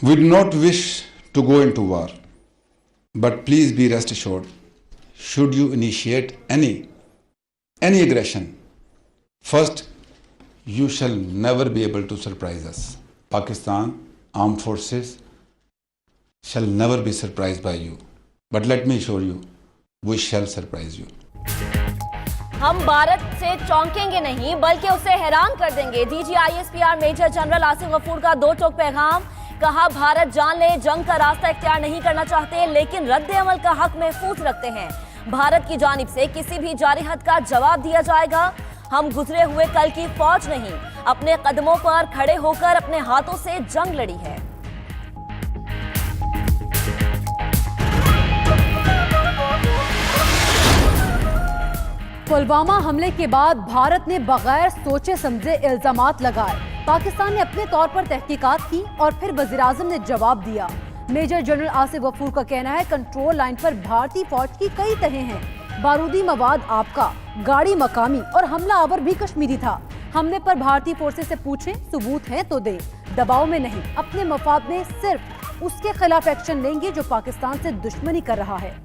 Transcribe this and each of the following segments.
We do not wish to go into war, but please be rest assured, should you initiate any aggression, first, you shall never be able to surprise us. Pakistan Armed Forces shall never be surprised by you. But let me assure you, we shall surprise you. हम भारत से चौंकेंगे नहीं बल्कि उसे हैरान कर देंगे। DGISPR major general Asif Ghafoor का दो टोक पैगाम। कहा, भारत जान ले जंग का रास्ता इख्तियार नहीं करना चाहते, लेकिन रद्द अमल का हक महफूज रखते हैं। भारत की जानिब से किसी भी जारी हद का जवाब दिया जाएगा। हम गुजरे हुए कल की फौज नहीं, अपने कदमों पर खड़े होकर अपने हाथों से जंग लड़ी है। पुलवामा हमले के बाद भारत ने बगैर सोचे समझे इल्जामात लगाए। पाकिस्तान ने अपने तौर पर तहकीकात की और फिर वज़ीर-ए-आज़म ने जवाब दिया। मेजर जनरल आसिफ गफूर का कहना है, कंट्रोल लाइन पर भारतीय फौज की कई तहें हैं। बारूदी मवाद आपका, गाड़ी मकामी और हमला आवर भी कश्मीरी था। हमले पर भारतीय फोर्सेस से पूछें, सबूत हैं तो दें। दबाव में नहीं, अपने मफाद में सिर्फ उसके खिलाफ एक्शन लेंगे जो पाकिस्तान से दुश्मनी कर रहा है।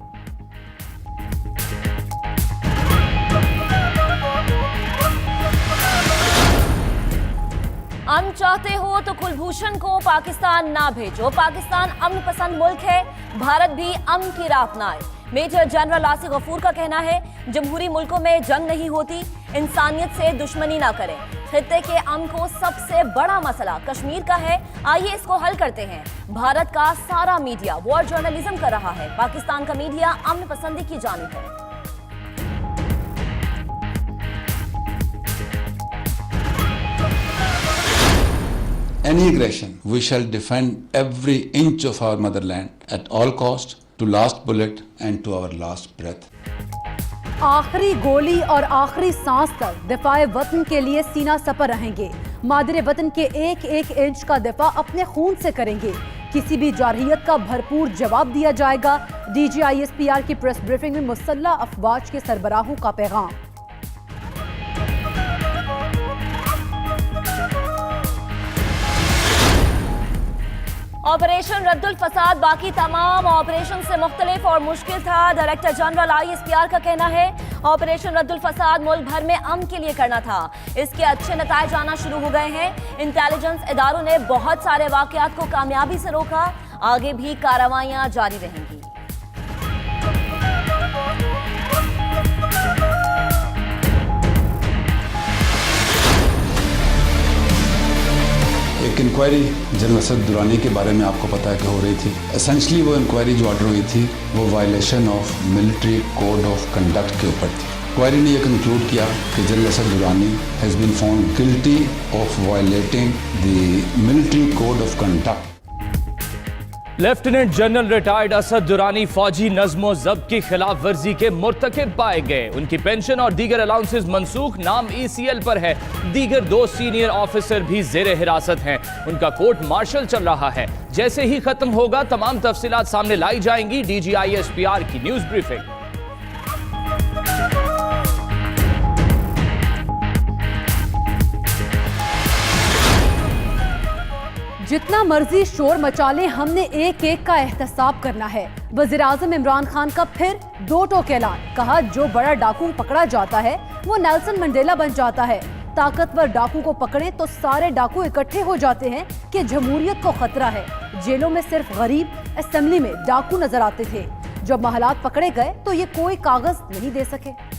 अमन चाहते हो तो कुलभूषण को पाकिस्तान ना भेजो। पाकिस्तान अमन पसंद मुल्क है, भारत भी अमन की राह अपनाए। मेजर जनरल आसिफ गफूर का कहना है, जमहूरी मुल्कों में जंग नहीं होती, इंसानियत से दुश्मनी ना करें। खित्ते के अमन को सबसे बड़ा मसला कश्मीर का है, आइए इसको हल करते हैं। भारत का सारा मीडिया वॉर जर्नलिज्म कर रहा है, पाकिस्तान का मीडिया अमन पसंदी की जानिब है। Any aggression, we shall defend every inch of our motherland at all cost, to last bullet and to our last breath. आखिरी गोली और आखिरी सांस तक दिफाए वतन के लिए सीना सपर रहेंगे। मादरे वतन के एक एक इंच का दिफा अपने खून से करेंगे। किसी भी जारहियत का भरपूर जवाब दिया जाएगा। DGISPR की प्रेस ब्रीफिंग में मुसल्लह अफवाज के सरबराहों का पैगाम। ऑपरेशन रद्दुल फसाद बाकी तमाम ऑपरेशन से मुख्तलिफ और मुश्किल था। डायरेक्टर जनरल ISPR का कहना है, ऑपरेशन रद्दुल फसाद मुल्क भर में अमन के लिए करना था। इसके अच्छे नताइज आना शुरू हो गए हैं। इंटेलिजेंस इदारों ने बहुत सारे वाकयात को कामयाबी से रोका, आगे भी कार्रवाइयां जारी रहेंगी। एक इंक्वायरी जनरल असद दुरानी के बारे में आपको पता है कि हो रही थी। एसेंशली वो इंक्वायरी जो ऑर्डर हुई थी वो violation of military code of conduct के ऊपर थी। इंक्वायरी ने यह कंक्लूड किया कि general Asad Durrani has been found guilty of violating the military code of conduct. Lieutenant general retired Asad Durrani फौजी नज़्मो ज़ब्त की खिलाफ वर्जी के मुर्तकिब पाए गए। उनकी पेंशन और दीगर अलाउंसेस मनसूख, नाम ECL पर है। दीगर 2 सीनियर ऑफिसर भी जेर हिरासत हैं। उनका कोर्ट मार्शल चल रहा है। जैसे ही खत्म होगा तमाम तफसीलात सामने लाई जाएंगी। DGISPR की न्यूज ब्रीफिंग। जितना मर्जी शोर मचा ले, हमने एक एक का एहतसाब करना है। वज़ीर-ए-आज़म इमरान खान का फिर 2 टोक ऐलान। कहा, जो बड़ा डाकू पकड़ा जाता है वो नेल्सन मंडेला बन जाता है। ताकतवर डाकू को पकड़े तो सारे डाकू इकट्ठे हो जाते हैं कि जमहूरियत को खतरा है। जेलों में सिर्फ गरीब, असेंबली में डाकू नजर आते थे। जब महलात पकड़े गए तो ये कोई कागज नहीं दे सके।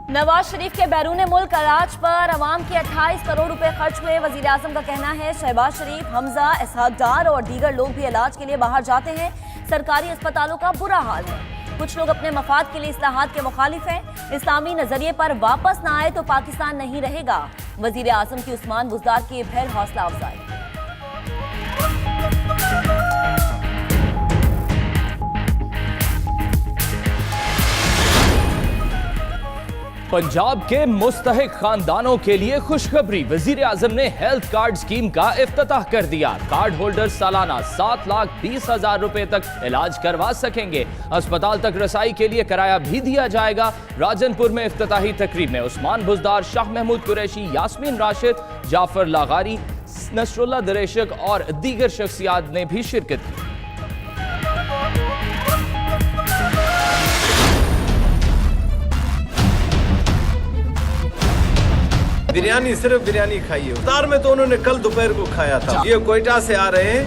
नवाज शरीफ के बैरून मुल्क इलाज पर अवाम के 28 करोड़ रुपए खर्च हुए। वजीर आजम का कहना है, शहबाज शरीफ, हमजा, इसहाक डार और दीगर लोग भी इलाज के लिए बाहर जाते हैं। सरकारी अस्पतालों का बुरा हाल है। कुछ लोग अपने मफाद के लिए इस्लाहात के मुखालिफ हैं। इस्लामी नजरिए पर वापस ना आए तो पाकिस्तान नहीं रहेगा। वजीर आजम की उस्मान बुज़दार की फिर हौसला अफजाई। पंजाब के मुस्तहिक खानदानों के लिए खुशखबरी। वजीर आजम ने हेल्थ कार्ड स्कीम का इफ्तिताह कर दिया। कार्ड होल्डर सालाना 7,20,000 रुपए तक इलाज करवा सकेंगे। अस्पताल तक रसाई के लिए किराया भी दिया जाएगा। राजनपुर में इफ्तिताही तकरीब में उस्मान बुजदार, शाह महमूद कुरैशी, यास्मीन राशिद, जाफर लागारी, नसरुल्लाह दरेशक और दीगर शख्सियात ने भी शिरकत की। बिरयानी, सिर्फ बिरयानी खाई है। इफ्तार में तो उन्होंने कल दोपहर को खाया था। ये कोयटा से आ रहे हैं।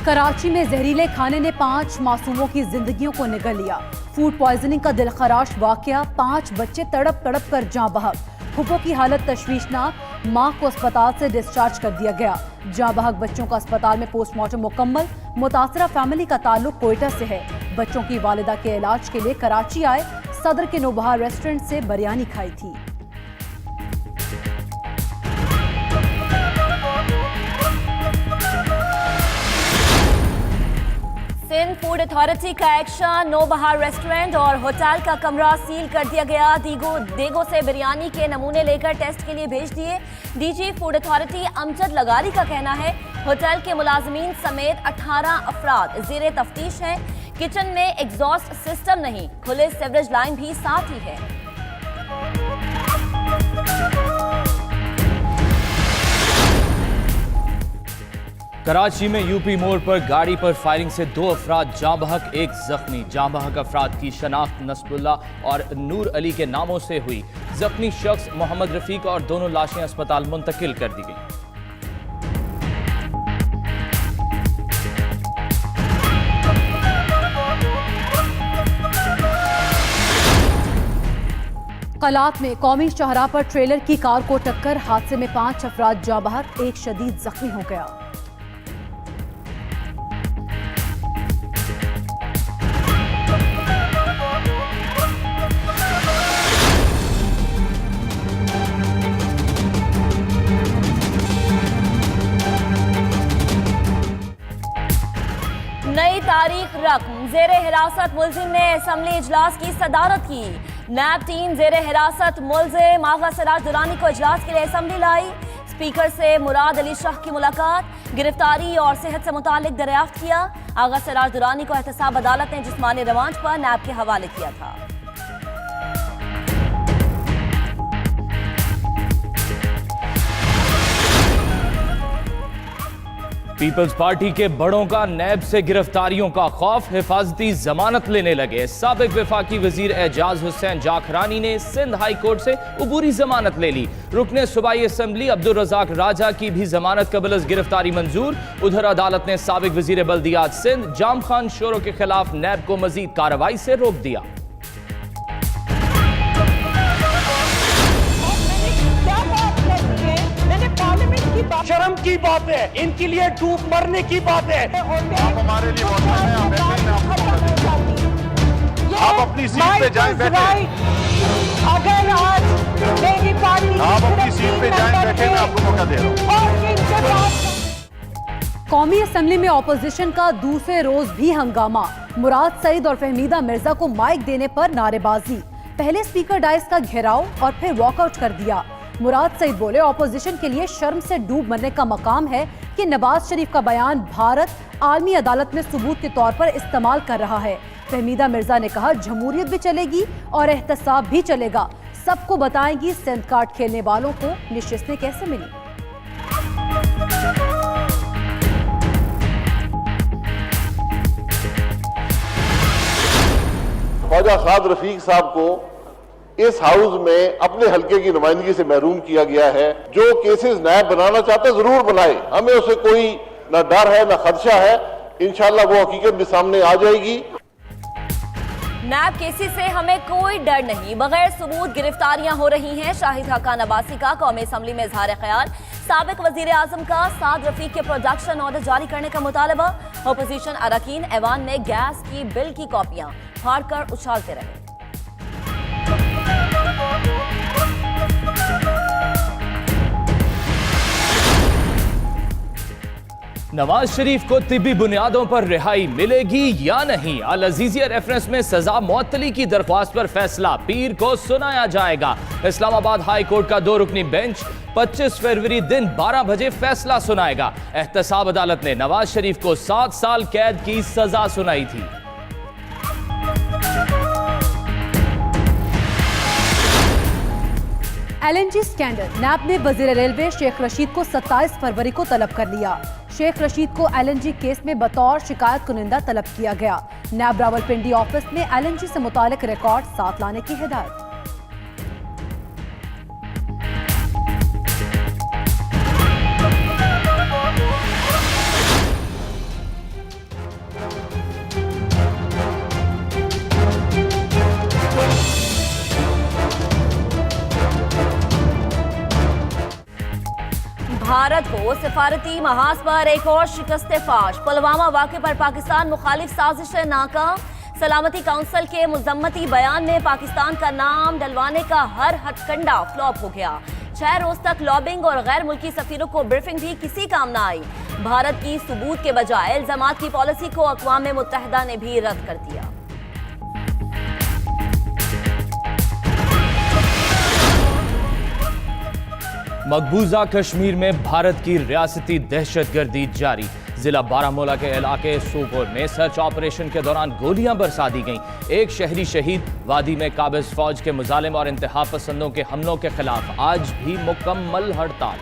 कराची में जहरीले खाने ने 5 मासूमों की जिंदगियों को निगल लिया। फूड पॉइजनिंग का दिलखराश वाकया, 5 बच्चे तड़प तड़प कर जाँ बहक। फुप्पो की हालत तशवीशनाक, मां को अस्पताल से डिस्चार्ज कर दिया गया। जाँ बहक बच्चों का अस्पताल में पोस्टमार्टम मुकम्मल। मुतासरा फैमिली का ताल्लुक कोयटा से है। बच्चों की वालिदा के इलाज के लिए कराची आए, सदर के नौबहार रेस्टोरेंट से बिरयानी खाई थी। सिंध फूड अथॉरिटी का एक्शन, नौबहार रेस्टोरेंट और होटल का कमरा सील कर दिया गया। देगो से बिरयानी के नमूने लेकर टेस्ट के लिए भेज दिए। डीजी फूड अथॉरिटी अमजद लगारी का कहना है होटल के मुलाजमीन समेत 18 अफराद ज़ेरे तफ्तीश हैं। किचन में एग्जॉस्ट सिस्टम नहीं, खुले सीवरेज लाइन भी साथ ही है। कराची में यूपी मोड़ पर गाड़ी पर फायरिंग से 2 अफराद जाँ बहक, 1 जख्मी। जाँ बहक अफराद की शनाख्त नसरुल्लाह और नूर अली के नामों से हुई। जख्मी शख्स मोहम्मद रफीक और दोनों लाशें अस्पताल मुंतकिल कर दी गई। कलात में कौमी शाहराह पर ट्रेलर की कार को टक्कर, हादसे में 5 अफराद जाँ बहक, 1 शदीद जख्मी हो गया। नई तारीख रकम, जेरे हिरासत मुलजिम ने असम्बली इजलास की सदारत की। नैब टीम जेरे हिरासत मुलजिम आगा सिराज दुरानी को इजलास के लिए असम्बली लाई। स्पीकर से मुराद अली शाह की मुलाकात, गिरफ्तारी और सेहत से मुतालिक दरियाफ्त किया। आगा सिराज दुरानी को एहतसाब अदालत ने जिस्मानी रिमांड पर नैब के हवाले किया था। पीपल्स पार्टी के बड़ों का नैब से गिरफ्तारियों का खौफ, हिफाजती जमानत लेने लगे। साबिक वफाकी वजीर एजाज हुसैन जाखरानी ने सिंध हाई कोर्ट से उबूरी जमानत ले ली। रुकने सूबाई असम्बली अब्दुल रज़ाक राजा की भी जमानत कबल गिरफ्तारी मंजूर। उधर अदालत ने साबिक वजीर बल्दियात सिंध जाम खान शोरो के खिलाफ नैब को मजीद कार्रवाई से रोक दिया। शर्म की बात है, इनके लिए डूब मरने की बात है। आप हमारे लिए आप अपनी सीट पे जाएं, बैठे। अगर आज मेरी पार्टी आप अपनी सीट पे जाएं, बैठे। मैं आपको मौका दे रहा हूं। कौमी असम्बली में ऑपोजिशन का दूसरे रोज भी हंगामा। मुराद सईद और फहमीदा मिर्जा को माइक देने पर नारेबाजी। पहले स्पीकर डाइस का घेराव और फिर वॉकआउट कर दिया। मुराद सईद बोले ऑपोजिशन के लिए शर्म से डूब मरने का मकाम है कि नवाज शरीफ का बयान भारत आलमी अदालत में सबूत के तौर पर इस्तेमाल कर रहा है। फहमीदा मिर्जा ने कहा जमहूरियत भी चलेगी और एहतसाब भी चलेगा। सबको बताएंगी सिंध कार्ड खेलने वालों को निशिस्तें कैसे मिली। ख्वाजा साद रफीक साहब को इस हाउस में अपने हल्के की नुमाइंदगी से महरूम किया गया है। जो केसेस नायब बनाना चाहते जरूर बनाए, हमें उसे कोई ना डर है ना खदशा है। इंशाल्लाह वो हकीकत भी सामने आ जाएगी। नैब केसी से हमें कोई डर नहीं, बगैर सबूत गिरफ्तारियां हो रही हैं। शाहिद हकान अब्बासी का कौमी असम्बली में इजहार ख्याल। साबिक वजीर आजम का साद रफीक के प्रोडक्शन ऑर्डर जारी करने का मुतालबा। अपोजिशन अरकान ऐवान में गैस की बिल की कॉपियां फाड़कर उछालते रहे। नवाज शरीफ को तिब्बी बुनियादों पर रिहाई मिलेगी या नहीं? अल अजीजिया रेफरेंस में सजा मुअत्तली की दरख्वास्त पर फैसला पीर को सुनाया जाएगा। इस्लामाबाद हाई कोर्ट का 2 रुकनी बेंच 25 फरवरी दिन 12 बजे फैसला सुनाएगा। एहतसाब अदालत ने नवाज शरीफ को 7 साल कैद की सजा सुनाई थी। LNG scandal. नैब ने वजीर रेलवे शेख रशीद को 27 फरवरी को तलब कर लिया। शेख रशीद को LNG केस में बतौर शिकायत कुनिंदा तलब किया गया। नैब रावलपिंडी ऑफिस में LNG से मुतालिक रिकॉर्ड साथ लाने की हिदायत। भारत को सिफारती महाज पर एक और शिकस्त फाश। पुलवामा वाक़े पर पाकिस्तान मुखालिफ साजिशें नाकाम। सलामती काउंसिल के मुजम्मती बयान में पाकिस्तान का नाम डलवाने का हर हथकंडा फ्लॉप हो गया। 6 रोज तक लॉबिंग और गैर मुल्की सफीरों को ब्रीफिंग भी किसी काम ना आई। भारत की सबूत के बजाय इल्जामात की पॉलिसी को अक़वाम मुत्तहिदा ने भी रद्द कर दिया। मकबूजा कश्मीर में भारत की रियासती दहशतगर्दी जारी। जिला बारामूला के इलाके सोपोर में सर्च ऑपरेशन के दौरान गोलियां बरसा दी गईं। एक शहरी शहीद। वादी में काबिज फौज के मुजालिम और इंतहा पसंदों के हमलों के खिलाफ आज भी मुकम्मल हड़ताल।